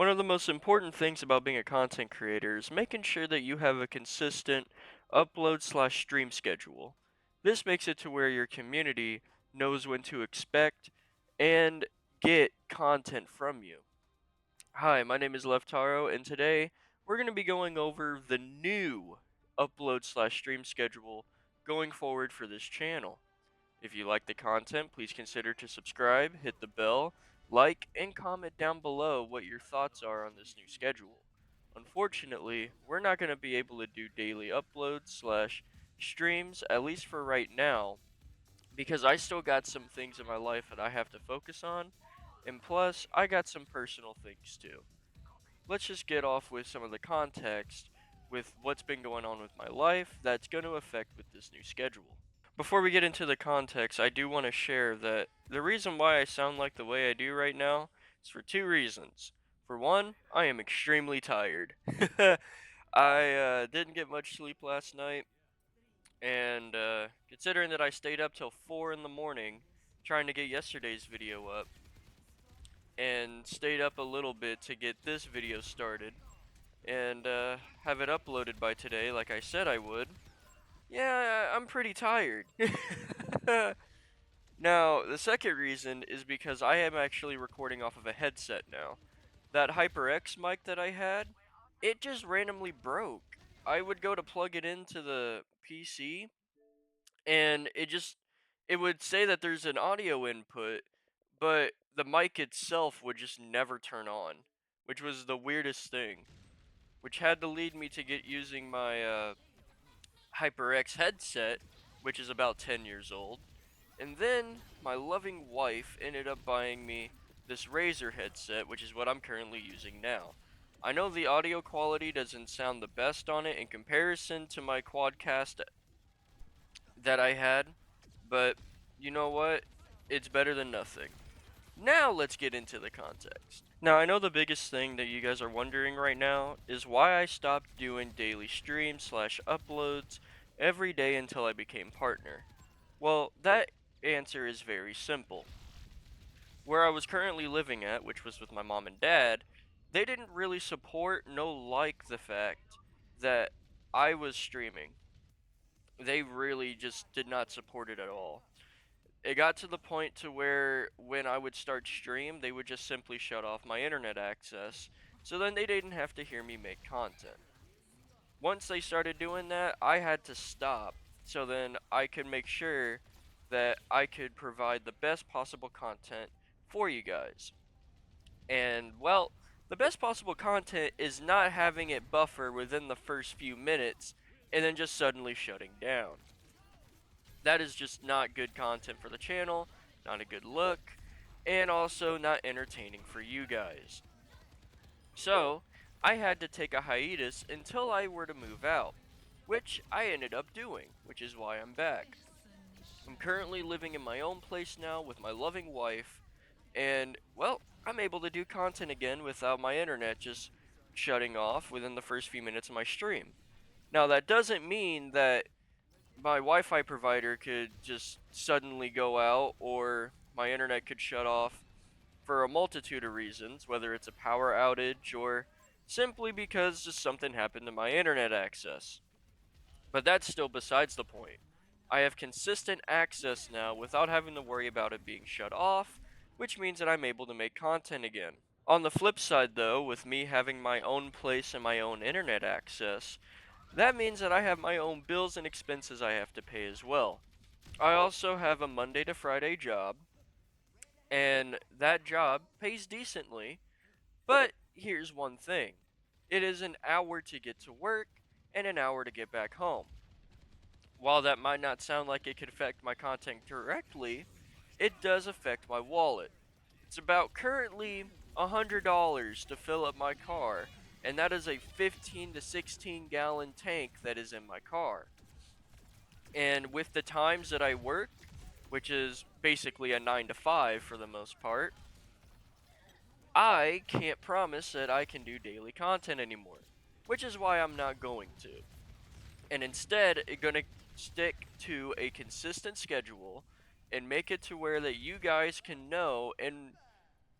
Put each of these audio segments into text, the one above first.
One of the most important things about being a content creator is making sure that you have a consistent upload/stream schedule. This makes it to where your community knows when to expect and get content from you. Hi, my name is Levtaro, and today we're going to be going over the new upload/stream schedule going forward for this channel. If you like the content, please consider to subscribe, hit the bell, like, and comment down below what your thoughts are on this new schedule. Unfortunately, we're not going to be able to do daily uploads/streams, at least for right now, because I still got some things in my life that I have to focus on, and plus, I got some personal things too. Let's just get off with some of the context with what's been going on with my life that's going to affect with this new schedule. Before we get into the context, I do want to share that the reason why I sound like the way I do right now is for two reasons. For one, I am extremely tired. I didn't get much sleep last night, and considering that I stayed up till 4 in the morning trying to get yesterday's video up, and stayed up a little bit to get this video started, and have it uploaded by today like I said I would, yeah, I'm pretty tired. Now, the second reason is because I am actually recording off of a headset now. That HyperX mic that I had, it just randomly broke. I would go to plug it into the PC, and it would say that there's an audio input, but the mic itself would just never turn on, which was the weirdest thing, which had to lead me to get using my HyperX headset, which is about 10 years old. And then my loving wife ended up buying me this Razer headset, which is what I'm currently using now. I know the audio quality doesn't sound the best on it in comparison to my quadcast that I had, but you know what? It's better than nothing. Now let's get into the context. Now I know the biggest thing that you guys are wondering right now is why I stopped doing daily streams/uploads every day until I became partner. Well, that answer is very simple. Where I was currently living at, which was with my mom and dad, they didn't really support no like the fact that I was streaming. They really just did not support it at all. It got to the point to where when I would start stream, they would just simply shut off my internet access, so then they didn't have to hear me make content. Once they started doing that, I had to stop, so then I could make sure that I could provide the best possible content for you guys. And well, the best possible content is not having it buffer within the first few minutes and then just suddenly shutting down. That is just not good content for the channel, not a good look, and also not entertaining for you guys. So, I had to take a hiatus until I were to move out, which I ended up doing, which is why I'm back. I'm currently living in my own place now with my loving wife, and, well, I'm able to do content again without my internet just shutting off within the first few minutes of my stream. Now, that doesn't mean that my Wi-Fi provider could just suddenly go out or my internet could shut off for a multitude of reasons, whether it's a power outage or simply because just something happened to my internet access. But that's still besides the point. I have consistent access now without having to worry about it being shut off, which means that I'm able to make content again. On the flip side though, with me having my own place and my own internet access, that means that I have my own bills and expenses I have to pay as well. I also have a Monday to Friday job, and that job pays decently, but here's one thing. It is an hour to get to work and an hour to get back home. While that might not sound like it could affect my content directly, it does affect my wallet. It's about currently $100 to fill up my car, and that is a 15 to 16 gallon tank that is in my car. And with the times that I work, which is basically a 9 to 5 for the most part, I can't promise that I can do daily content anymore, which is why I'm not going to. And instead, I'm going to stick to a consistent schedule and make it to where that you guys can know and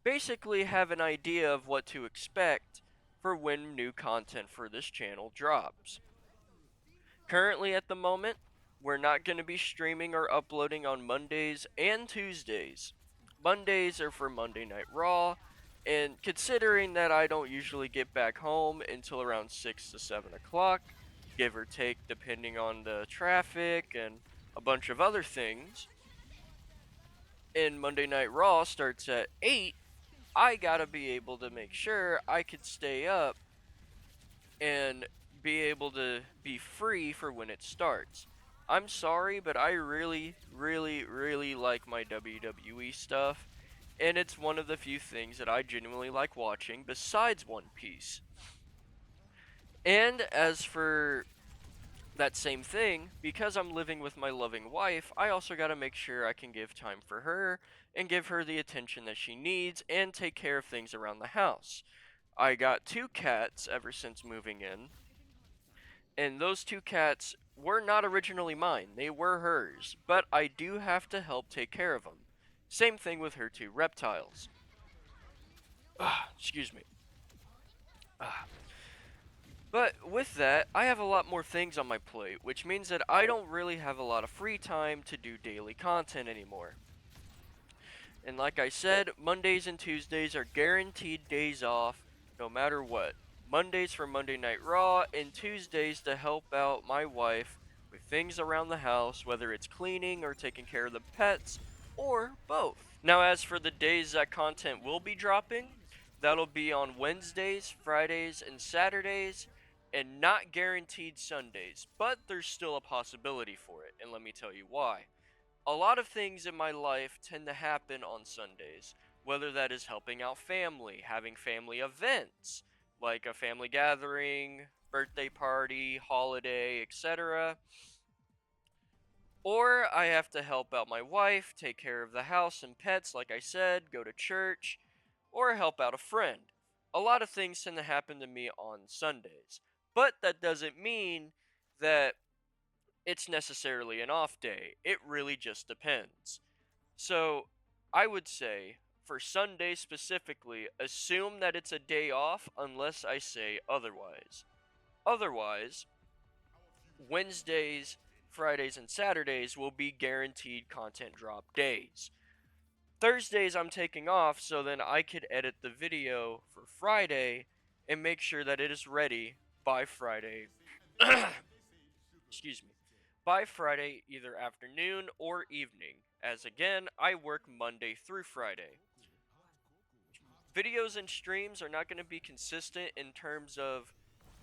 basically have an idea of what to expect for when new content for this channel drops. Currently at the moment, we're not going to be streaming or uploading on Mondays and Tuesdays. Mondays are for Monday Night Raw, and considering that I don't usually get back home until around 6 to 7 o'clock, give or take depending on the traffic and a bunch of other things, and Monday Night Raw starts at 8, I gotta be able to make sure I could stay up and be able to be free for when it starts. I'm sorry, but I really, really, really like my WWE stuff, and it's one of the few things that I genuinely like watching besides One Piece. And as for that same thing, because I'm living with my loving wife, I also gotta make sure I can give time for her and give her the attention that she needs and take care of things around the house. I got 2 cats ever since moving in, and those 2 cats were not originally mine, they were hers, but I do have to help take care of them. Same thing with her 2 reptiles. Excuse me. But with that, I have a lot more things on my plate, which means that I don't really have a lot of free time to do daily content anymore. And like I said, Mondays and Tuesdays are guaranteed days off, no matter what. Mondays for Monday Night Raw, and Tuesdays to help out my wife with things around the house, whether it's cleaning or taking care of the pets, or both. Now, as for the days that content will be dropping, that'll be on Wednesdays, Fridays, and Saturdays, and not guaranteed Sundays, but there's still a possibility for it, and let me tell you why. A lot of things in my life tend to happen on Sundays, whether that is helping out family, having family events, like a family gathering, birthday party, holiday, etc. Or I have to help out my wife, take care of the house and pets, like I said, go to church, or help out a friend. A lot of things tend to happen to me on Sundays, but that doesn't mean that it's necessarily an off day. It really just depends. So, I would say, for Sunday specifically, assume that it's a day off unless I say otherwise. Otherwise, Wednesdays, Fridays, and Saturdays will be guaranteed content drop days. Thursdays I'm taking off so then I could edit the video for Friday and make sure that it is ready by Friday. Excuse me. By Friday, either afternoon or evening, as again, I work Monday through Friday. Videos and streams are not going to be consistent in terms of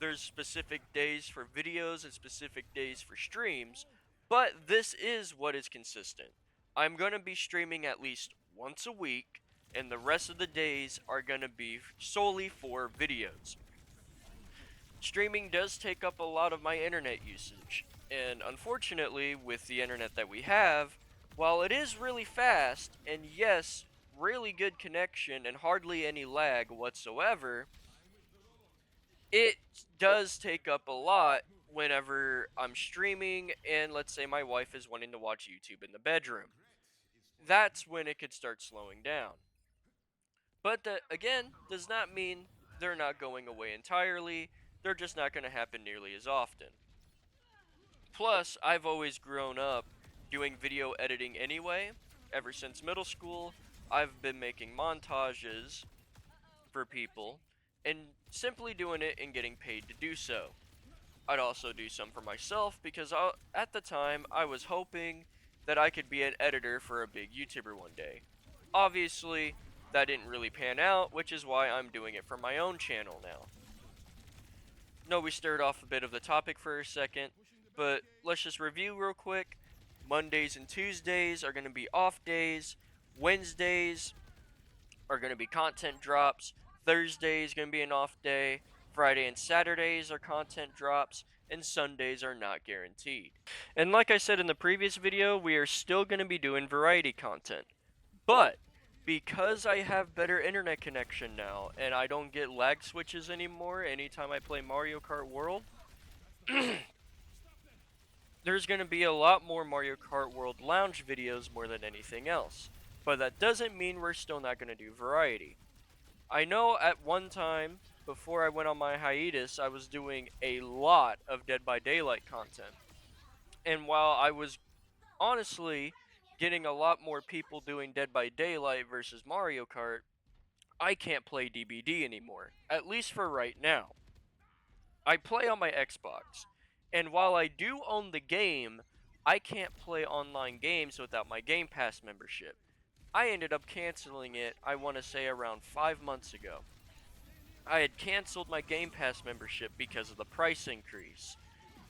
there's specific days for videos and specific days for streams, but this is what is consistent. I'm going to be streaming at least once a week, and the rest of the days are going to be solely for videos. Streaming does take up a lot of my internet usage, and unfortunately, with the internet that we have, while it is really fast, and yes, really good connection and hardly any lag whatsoever, it does take up a lot whenever I'm streaming and let's say my wife is wanting to watch YouTube in the bedroom. That's when it could start slowing down. But that, again, does not mean they're not going away entirely, they're just not going to happen nearly as often. Plus, I've always grown up doing video editing anyway. Ever since middle school, I've been making montages for people and simply doing it and getting paid to do so. I'd also do some for myself because at the time I was hoping that I could be an editor for a big YouTuber one day. Obviously, that didn't really pan out, which is why I'm doing it for my own channel now. No, we stirred off a bit of the topic for a second, but let's just review real quick. Mondays and Tuesdays are going to be off days. Wednesdays are going to be content drops. Thursday is going to be an off day. Friday and Saturdays are content drops. And Sundays are not guaranteed. And like I said in the previous video, we are still going to be doing variety content. But because I have better internet connection now, and I don't get lag switches anymore anytime I play Mario Kart World, there's going to be a lot more Mario Kart World Lounge videos more than anything else. But that doesn't mean we're still not going to do variety. I know at one time, before I went on my hiatus, I was doing a lot of Dead by Daylight content. And while I was honestly getting a lot more people doing Dead by Daylight versus Mario Kart, I can't play DBD anymore, at least for right now. I play on my Xbox, and while I do own the game, I can't play online games without my Game Pass membership. I ended up canceling it, I want to say around 5 months ago. I had canceled my Game Pass membership because of the price increase.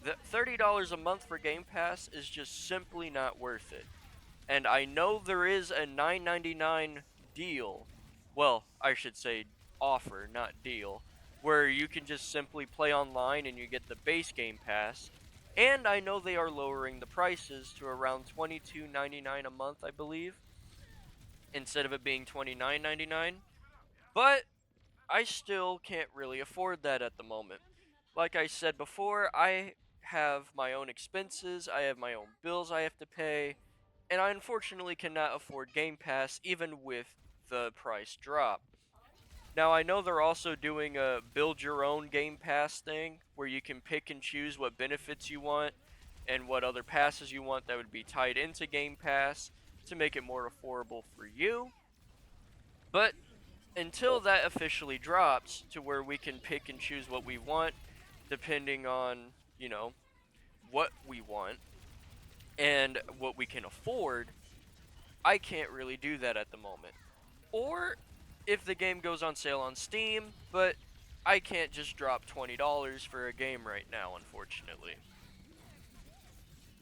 The $30 a month for Game Pass is just simply not worth it. And I know there is a $9.99 deal. Well, I should say offer, not deal, where you can just simply play online and you get the base Game Pass. And I know they are lowering the prices to around $22.99 a month, I believe, instead of it being $29.99. But I still can't really afford that at the moment. Like I said before, I have my own expenses, I have my own bills I have to pay, and I unfortunately cannot afford Game Pass even with the price drop. Now, I know they're also doing a build your own Game Pass thing where you can pick and choose what benefits you want and what other passes you want that would be tied into Game Pass to make it more affordable for you. But until that officially drops to where we can pick and choose what we want depending on, what we want and what we can afford, I can't really do that at the moment. Or if the game goes on sale on Steam, but I can't just drop $20 for a game right now, unfortunately.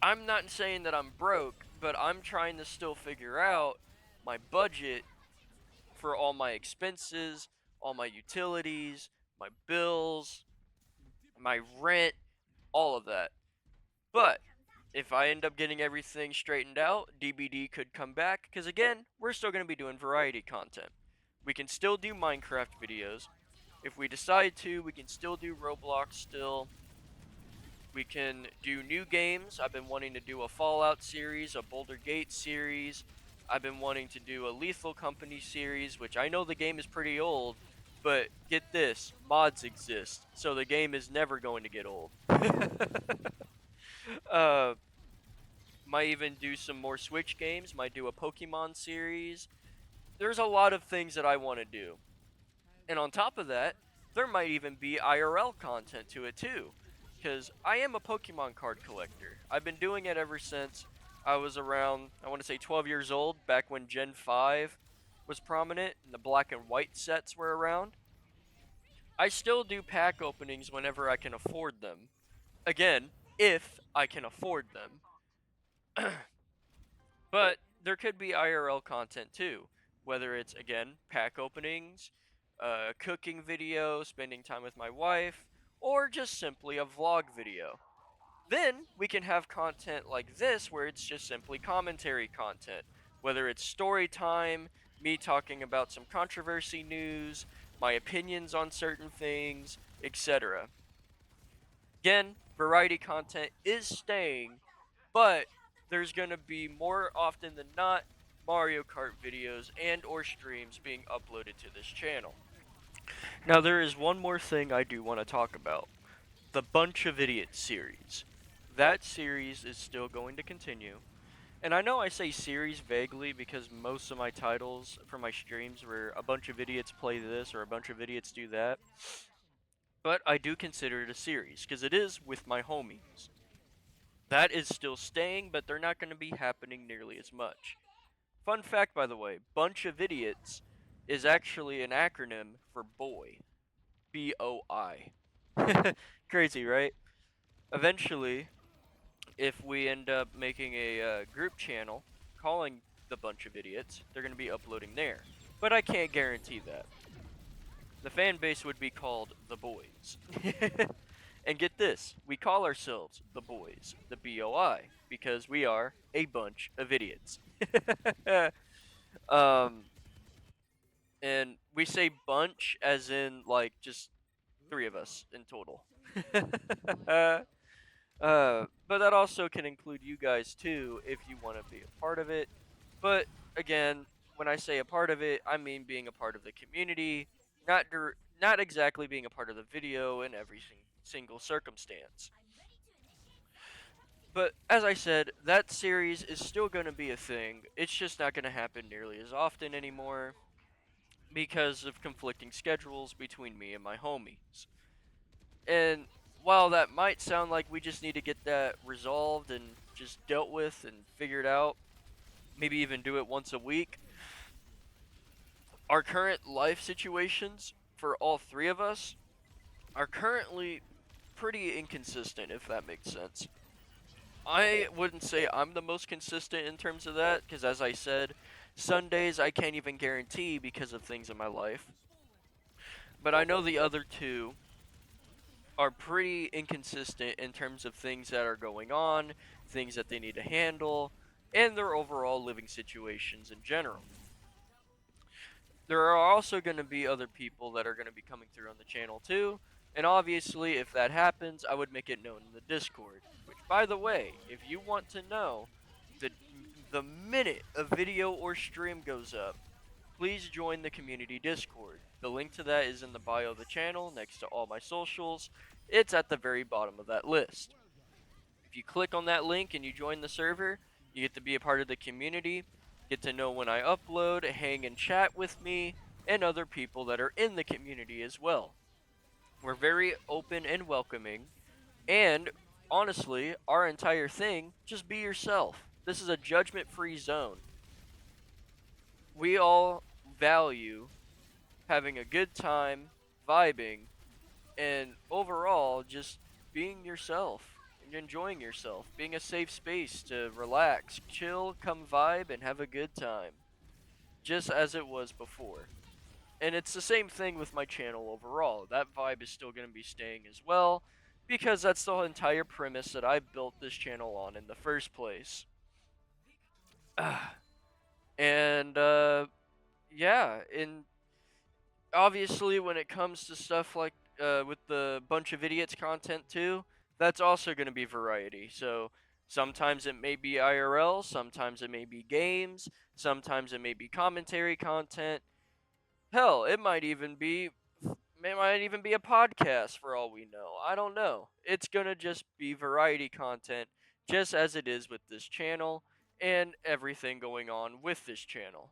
I'm not saying that I'm broke, but I'm trying to still figure out my budget for all my expenses, all my utilities, my bills, my rent, all of that. But if I end up getting everything straightened out, DBD could come back because again, we're still going to be doing variety content. We can still do Minecraft videos. If we decide to, we can still do Roblox still. We can do new games. I've been wanting to do a Fallout series, a Boulder Gate series. I've been wanting to do a Lethal Company series, which I know the game is pretty old, but get this, mods exist, so the game is never going to get old. uh, might even do some more Switch games, might do a Pokemon series. There's a lot of things that I want to do. And on top of that, there might even be IRL content to it too. Because I am a Pokemon card collector. I've been doing it ever since I was around, I want to say 12 years old, back when Gen 5 was prominent and the black and white sets were around. I still do pack openings whenever I can afford them. Again, if I can afford them. But there could be IRL content too, whether it's again pack openings, cooking video, spending time with my wife, or just simply a vlog video. Then we can have content like this where it's just simply commentary content, whether it's story time, me talking about some controversy news, my opinions on certain things, etc. Again, variety content is staying, but there's going to be more often than not Mario Kart videos and or streams being uploaded to this channel. Now there is one more thing I do want to talk about. The Bunch of Idiots series. That series is still going to continue. And I know I say series vaguely because most of my titles for my streams were a bunch of idiots play this or a bunch of idiots do that. But I do consider it a series because it is with my homies. That is still staying, but they're not going to be happening nearly as much. Fun fact, by the way, Bunch of Idiots is actually an acronym for boy. BOI. Crazy, right? Eventually, if we end up making a group channel calling the Bunch of Idiots, they're going to be uploading there. But I can't guarantee that. The fan base would be called the Boys. And get this, we call ourselves the Boys, the BOI, because we are a bunch of idiots. um, and we say bunch as in like just 3 of us in total. But that also can include you guys too if you want to be a part of it. But again, when I say a part of it, I mean being a part of the community, not exactly being a part of the video in every single circumstance. But as I said, that series is still going to be a thing. It's just not going to happen nearly as often anymore because of conflicting schedules between me and my homies. And while that might sound like we just need to get that resolved and just dealt with and figured out, maybe even do it once a week, our current life situations for all three of us are currently pretty inconsistent, if that makes sense. I wouldn't say I'm the most consistent in terms of that, because as I said, Sundays I can't even guarantee because of things in my life. But I know the other two are pretty inconsistent in terms of things that are going on, things that they need to handle, and their overall living situations in general. There are also going to be other people that are going to be coming through on the channel too, and obviously if that happens, I would make it known in the Discord, which by the way, if you want to know the the minute a video or stream goes up, please join the community Discord. The link to that is in the bio of the channel next to all my socials. It's at the very bottom of that list. If you click on that link and you join the server, you get to be a part of the community, get to know when I upload, hang and chat with me, and other people that are in the community as well. We're very open and welcoming, and honestly, our entire thing, just be yourself. This is a judgment-free zone. We all value having a good time, vibing, and overall just being yourself and enjoying yourself, being a safe space to relax, chill, come vibe, and have a good time, just as it was before. And it's the same thing with my channel overall. That vibe is still going to be staying as well, because that's the entire premise that I built this channel on in the first place. And, yeah, and obviously when it comes to stuff like with the bunch of idiots content too, that's also going to be variety. So sometimes it may be IRL, sometimes it may be games, sometimes it may be commentary content. Hell, it might even be a podcast for all we know. I don't know. It's going to just be variety content just as it is with this channel and everything going on with this channel.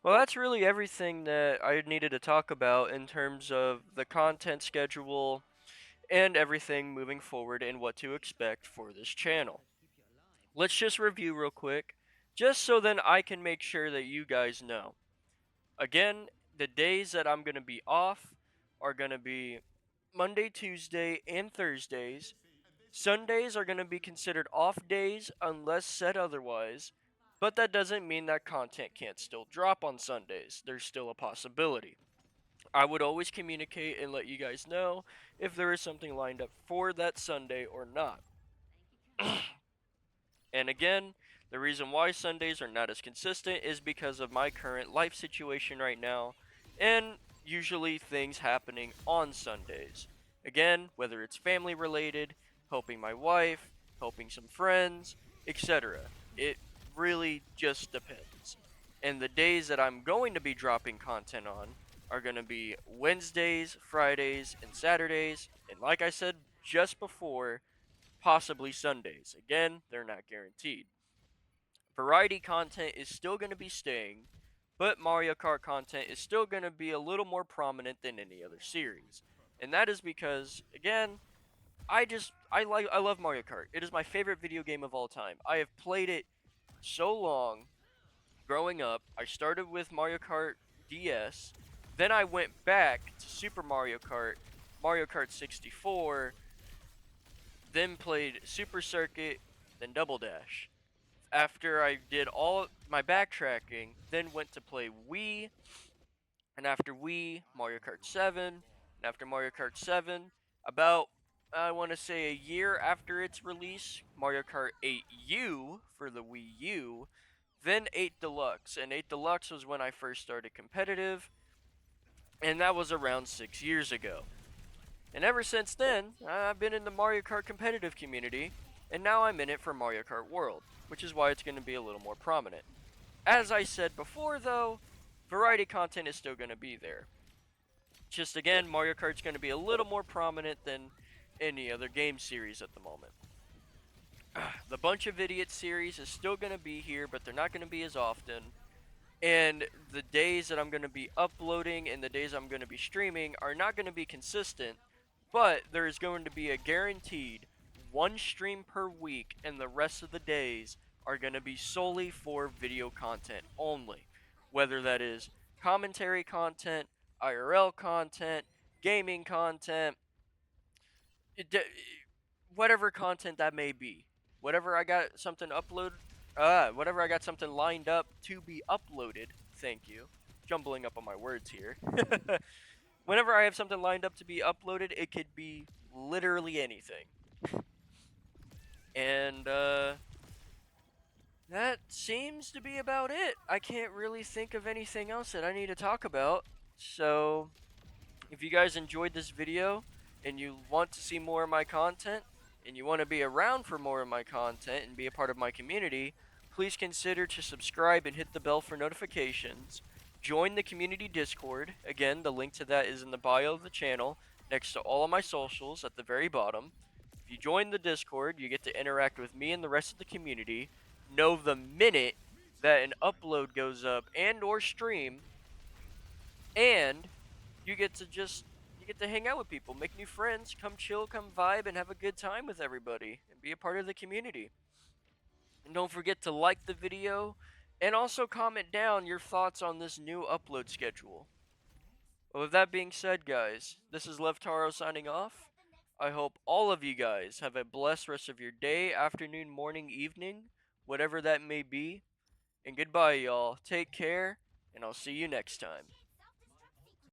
Well, that's really everything that I needed to talk about in terms of the content schedule and everything moving forward and what to expect for this channel. Let's just review real quick, just so then I can make sure that you guys know. Again, the days that I'm going to be off are going to be Monday, Tuesday, and Thursdays. Sundays are going to be considered off days unless said otherwise, but that doesn't mean that content can't still drop on Sundays. There's still a possibility. I would always communicate and let you guys know if there is something lined up for that Sunday or not. And again, the reason why Sundays are not as consistent is because of my current life situation right now, and usually things happening on Sundays. Again, whether it's family related, helping my wife, helping some friends, etc. It really just depends. And the days that I'm going to be dropping content on are going to be Wednesdays, Fridays, and Saturdays, and like I said just before, possibly Sundays. Again, they're not guaranteed. Variety content is still going to be staying, but Mario Kart content is still going to be a little more prominent than any other series. And that is because, again, I love Mario Kart. It is my favorite video game of all time. I have played it so long growing up. I started with Mario Kart DS, then I went back to Super Mario Kart 64, then played Super Circuit, then Double Dash. After I did all my backtracking, then went to play Wii, and after Wii, Mario Kart 7, and after Mario Kart 7, about I want to say a year after its release, Mario Kart 8 U for the Wii U, then 8 Deluxe, and 8 Deluxe was when I first started competitive, and that was around 6 years ago. And ever since then, I've been in the Mario Kart competitive community, and now I'm in it for Mario Kart World, which is why it's going to be a little more prominent. As I said before though, variety content is still going to be there. Just again, Mario Kart's going to be a little more prominent than any other game series at the moment. The Bunch of Idiots series is still going to be here, but they're not going to be as often. And the days that I'm going to be uploading and the days I'm going to be streaming are not going to be consistent, but there is going to be a guaranteed one stream per week, and the rest of the days are going to be solely for video content only. Whether that is commentary content, IRL content, gaming content, it, whatever content that may be. Whatever I got something whatever I got something lined up to be uploaded. Thank you. Jumbling up on my words here. Whenever I have something lined up to be uploaded, it could be literally anything. And that seems to be about it. I can't really think of anything else that I need to talk about. So, if you guys enjoyed this video and you want to see more of my content and you want to be around for more of my content and be a part of my community, please consider to subscribe and hit the bell for notifications. Join the community Discord. Again, the link to that is in the bio of the channel next to all of my socials at the very bottom. If you join the Discord, you get to interact with me and the rest of the community. Know the minute that an upload goes up and or stream, and you get to hang out with people, make new friends, come chill, come vibe, and have a good time with everybody, and be a part of the community. And don't forget to like the video, and also comment down your thoughts on this new upload schedule. Well, with that being said, guys, this is Levtaro signing off. I hope all of you guys have a blessed rest of your day, afternoon, morning, evening, whatever that may be. And goodbye, y'all. Take care, and I'll see you next time.